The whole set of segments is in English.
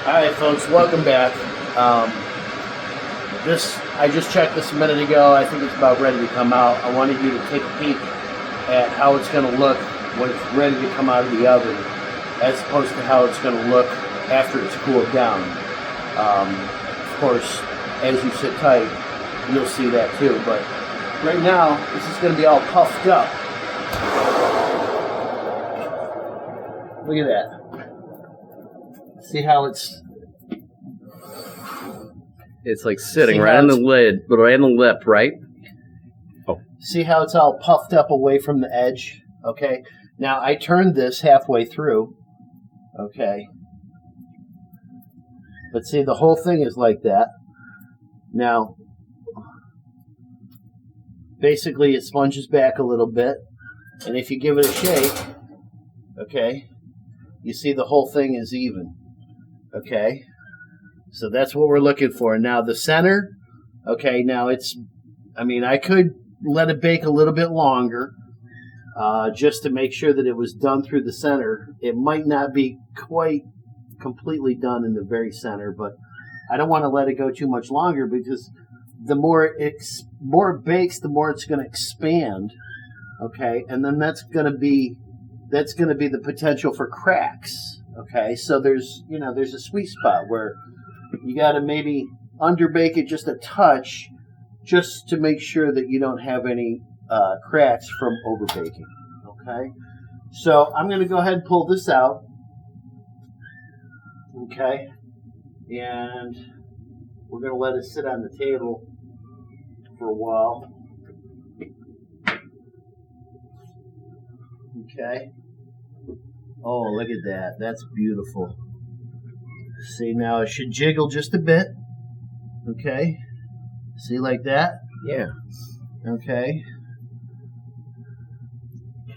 Alright folks, welcome back. I just checked this a minute ago. I think it's about ready to come out. I wanted you to take a peek at how it's going to look when it's ready to come out of the oven, as opposed to how it's going to look after it's cooled down. Of course, as you sit tight, you'll see that too. But right now, this is going to be all puffed up. Look at that. See how it's like sitting right on the lid, but right on the lip, right? Oh. See how it's all puffed up away from the edge? Okay. Now, I turned this halfway through. Okay. But see, the whole thing is like that. Now, basically, it sponges back a little bit. And if you give it a shake, okay, you see the whole thing is even. Okay. So that's what we're looking for. Now the center, okay, now I could let it bake a little bit longer just to make sure that it was done through the center. It might not be quite completely done in the very center, but I don't want to let it go too much longer because the more it bakes, the more it's going to expand, okay, and then that's going to be the potential for cracks, okay. So there's a sweet spot where you got to maybe underbake it just a touch, just to make sure that you don't have any cracks from overbaking. Okay, so I'm going to go ahead and pull this out. Okay, and we're going to let it sit on the table for a while. Okay. Oh, look at that. That's beautiful. See, now it should jiggle just a bit. Okay. See, like that? Yeah. Okay.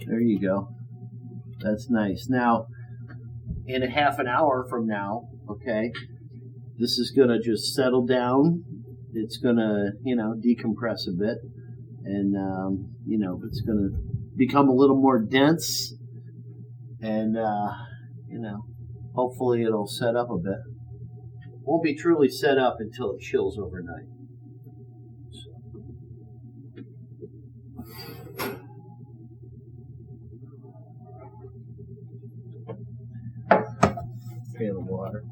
There you go. That's nice. Now, in a half an hour from now, okay, this is going to just settle down. It's going to, decompress a bit. And, it's going to become a little more dense. And, hopefully it'll set up a bit. Won't be truly set up until it chills overnight. Pail of water.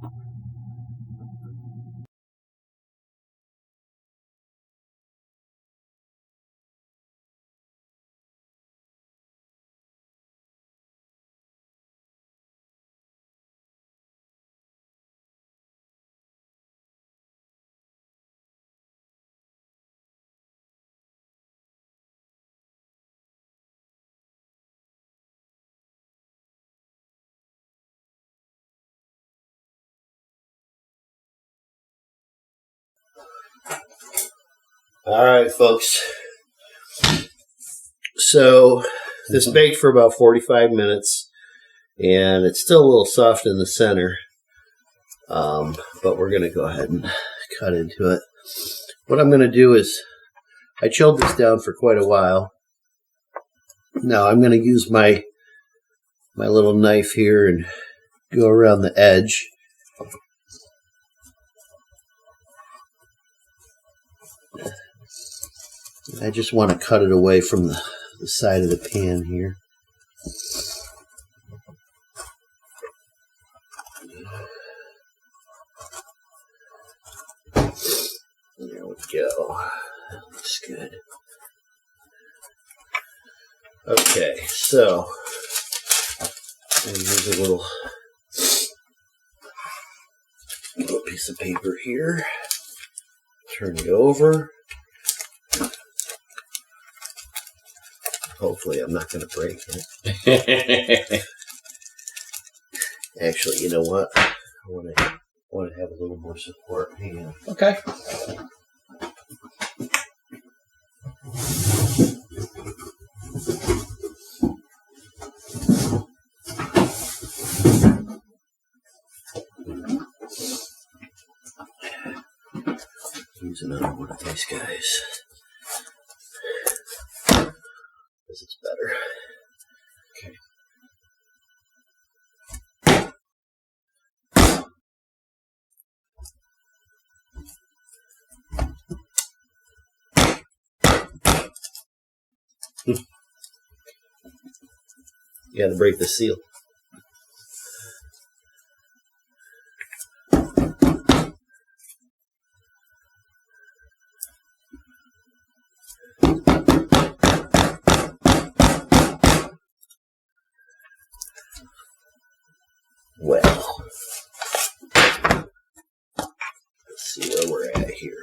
All right, folks. So this baked for about 45 minutes, and it's still a little soft in the center, but we're going to go ahead and cut into it. What I'm going to do is, I chilled this down for quite a while. Now I'm going to use my little knife here and go around the edge. I just want to cut it away from the side of the pan here. There we go. That looks good. Okay, so I'm going to use a little piece of paper here. Turn it over. Hopefully I'm not going to break it. Actually, you know what? I want to have a little more support. Hang on. Okay. Use another one of these guys. This is better. Okay. You got to break the seal. Well, let's see where we're at here.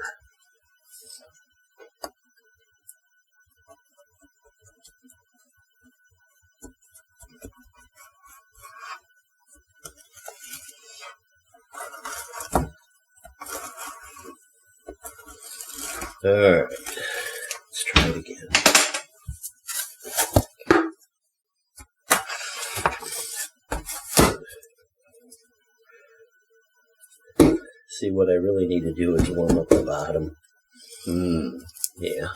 All right, let's try it again. See, what I really need to do is warm up the bottom. Yeah.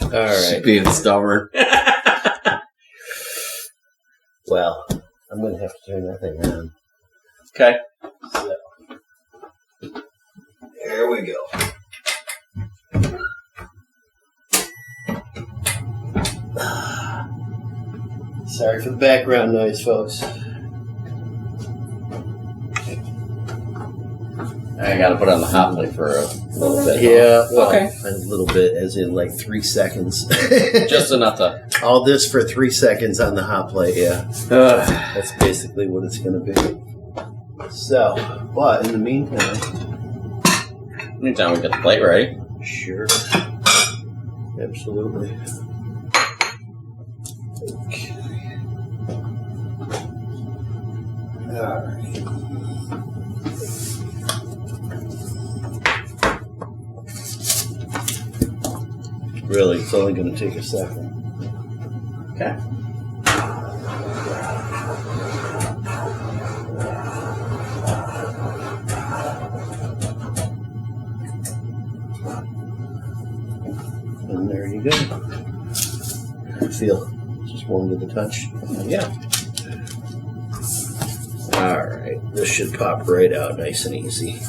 All right. Being stubborn. Well, I'm going to have to turn that thing on. Okay. So, there we go. Sorry for the background noise, folks. I got to put it on the hot plate for a little bit. Yeah, well, okay. A little bit, as in like 3 seconds. Just enough to... All this for 3 seconds on the hot plate, yeah. That's basically what it's going to be. So, but in the meantime... Anytime we get the plate ready. Sure. Absolutely. Okay. All right. Really, it's only going to take a second. Okay. And there you go. Feel just warm to the touch. Yeah. All right, this should pop right out nice and easy.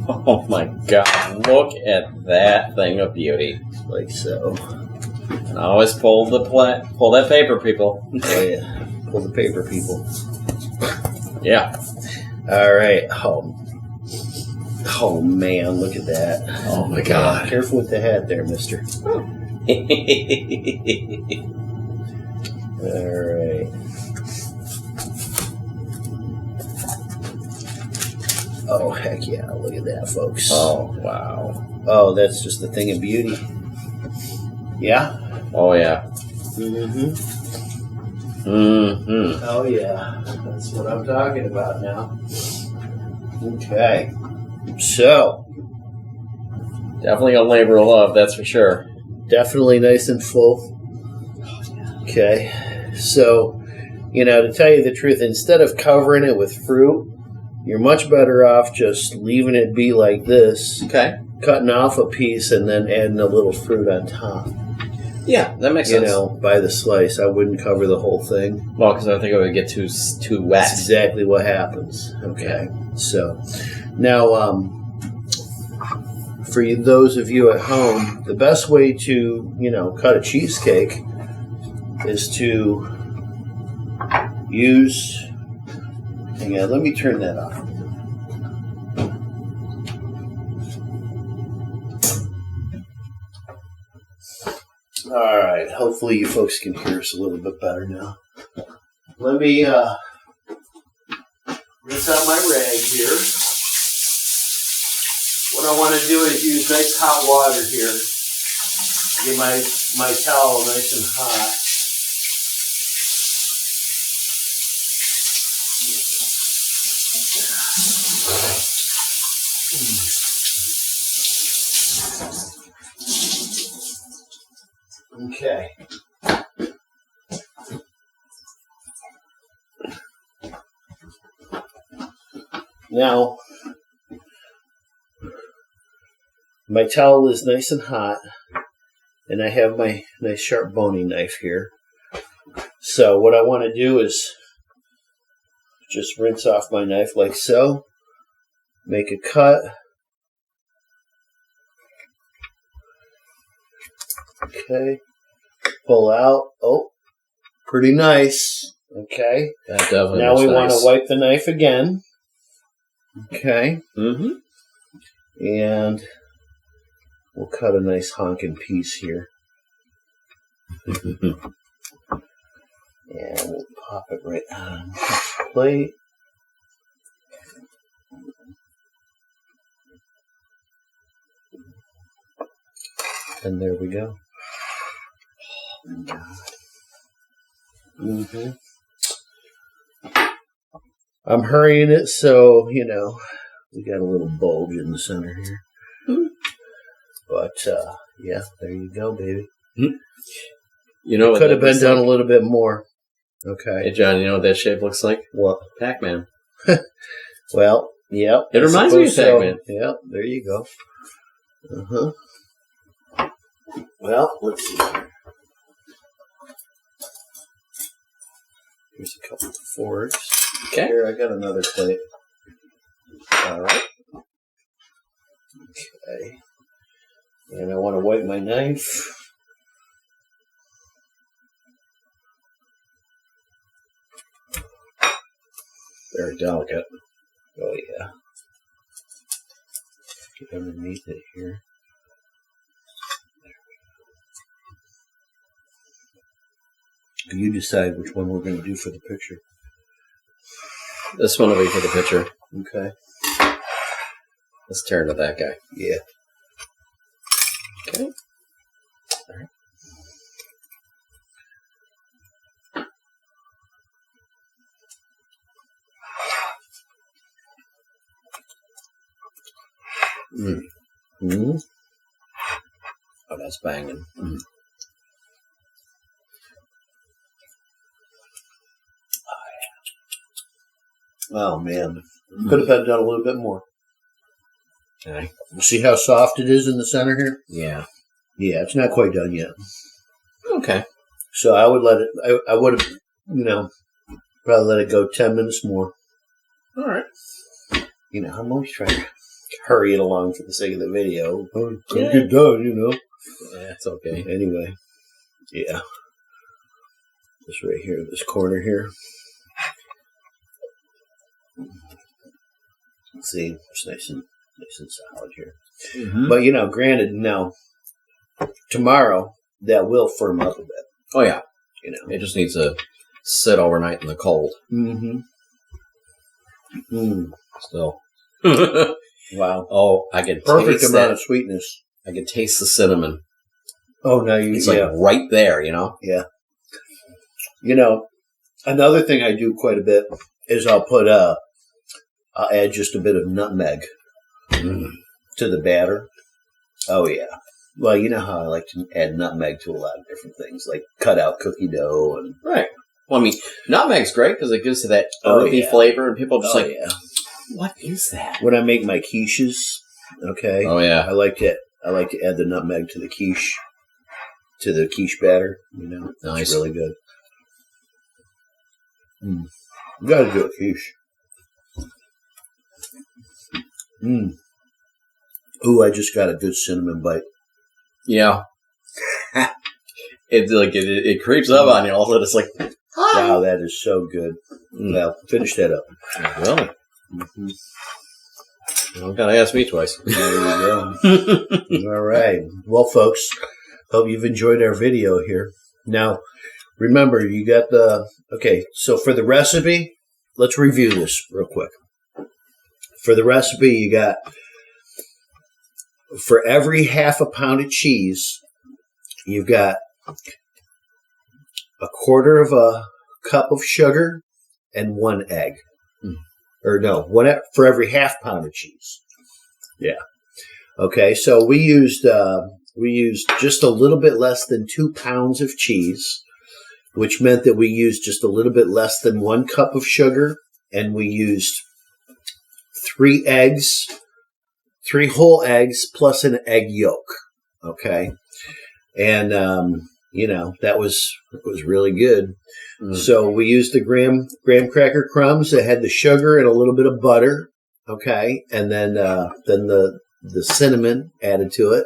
Oh my God! Look at that thing of beauty. Like so. And always pull that paper, people. Oh yeah, pull the paper, people. Yeah. All right. Oh man, look at that. Oh my God! Careful with the hat there, mister. All right. Oh heck yeah! Look at that, folks. Oh wow! Oh, that's just a thing of beauty. Yeah. Oh yeah. Mm-hmm. Mm-hmm. Oh yeah. That's what I'm talking about now. Okay. So. Definitely a labor of love, that's for sure. Definitely nice and full. Okay. So, to tell you the truth, instead of covering it with fruit, you're much better off just leaving it be like this. Okay. Cutting off a piece and then adding a little fruit on top. Yeah, that makes sense. By the slice. I wouldn't cover the whole thing. Well, because I think it would get too wet. That's exactly what happens. Okay. So, now, for those of you at home, the best way to, cut a cheesecake is to use... Hang on, let me turn that off. All right, hopefully you folks can hear us a little bit better now. Let me rinse out my rag here. What I want to do is use nice hot water here. Get my towel nice and hot. Okay. Now, my towel is nice and hot, and I have my nice sharp boning knife here. So what I want to do is just rinse off my knife like so, make a cut. Okay, pull out. Oh, pretty nice. Okay. That definitely now looks we want nice. to wipe the knife again. Okay. Mm-hmm. And we'll cut a nice honking piece here. And we'll pop it right on the plate. And there we go. Oh my God. Mm-hmm. I'm hurrying it so, we got a little bulge in the center here. Mm-hmm. But, yeah, there you go, baby. Mm-hmm. You know, it could have been done a little bit more. Okay. Hey, John, you know what that shape looks like? What? Pac-Man. Well, yep. It reminds me of Pac-Man. Yep, there you go. Uh-huh. Well, let's see. Here's a couple of forks. Okay. Here, I got another plate. All right. Okay. And I want to wipe my knife. Very delicate. Oh, yeah. Get underneath it here. You decide which one we're going to do for the picture. This one will be for the picture. Okay. Let's turn to that guy. Yeah. Okay. All right. Mm. Mm. Oh, that's banging. Mm. Oh, man. Could have been done a little bit more. Okay. See how soft it is in the center here? Yeah. Yeah, it's not quite done yet. Okay. So I would let it, I would have, probably let it go 10 minutes more. All right. I'm always trying to hurry it along for the sake of the video. Oh, it's Yeah. get done, Yeah, it's okay. Anyway, yeah. This right here, this corner here. See, it's nice and solid here. Mm-hmm. But granted, now tomorrow that will firm up a bit. Oh yeah, it just needs to sit overnight in the cold. Mm-hmm. Mm. Still. Wow. Oh, I can Perfect taste amount that. of sweetness. I can taste the cinnamon. Oh, no, It's like right there, Yeah. Another thing I do quite a bit is I'll add just a bit of nutmeg to the batter. Oh, yeah. Well, you know how I like to add nutmeg to a lot of different things, like cut out cookie dough and Right. Well, I mean, nutmeg's great because it gives it that earthy flavor, and people are just yeah. What is that? When I make my quiches, okay. Oh yeah. I like to add the nutmeg to the quiche batter. Nice. It's really good. You got to do a quiche. Ooh, I just got a good cinnamon bite. Yeah. It's like it creeps up on you. All of a sudden, it's like, hi. Wow, that is so good. Well, finish that up. Really? Mm-hmm. You don't gotta ask me twice. There you go. All right. Well, folks, hope you've enjoyed our video here. Now, remember, you got so for the recipe, let's review this real quick. For the recipe, you got, for every half a pound of cheese, you've got a quarter of a cup of sugar and 1 egg. Or no, for every half pound of cheese. Yeah. Okay, so we used just a little bit less than 2 pounds of cheese, which meant that we used just a little bit less than 1 cup of sugar, and we used 3 eggs, 3 whole eggs plus an egg yolk. Okay. And, that was really good. So we used the graham cracker crumbs that had the sugar and a little bit of butter. Okay. And then the cinnamon added to it.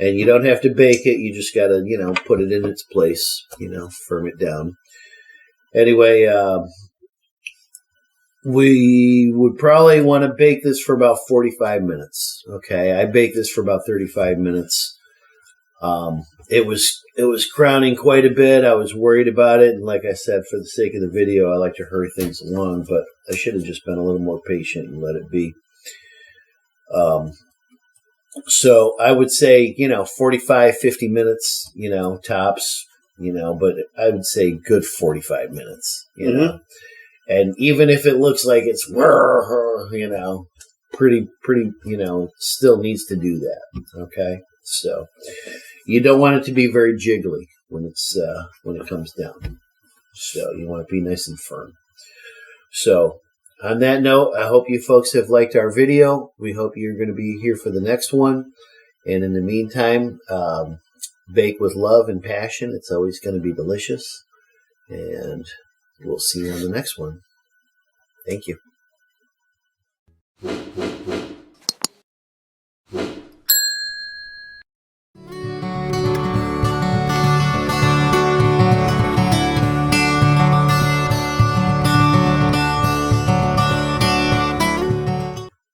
And you don't have to bake it. You just got to, put it in its place, firm it down. Anyway, we would probably want to bake this for about 45 minutes. Okay. I baked this for about 35 minutes. It was crowning quite a bit. I was worried about it. And like I said, for the sake of the video, I like to hurry things along, but I should have just been a little more patient and let it be. So I would say, 45, 50 minutes, tops, but I would say good 45 minutes, and even if it looks like it's, pretty, still needs to do that. Okay. So you don't want it to be very jiggly when it comes down. So you want to be nice and firm. So on that note, I hope you folks have liked our video. We hope you're going to be here for the next one. And in the meantime, bake with love and passion. It's always going to be delicious. And we'll see you on the next one. Thank you.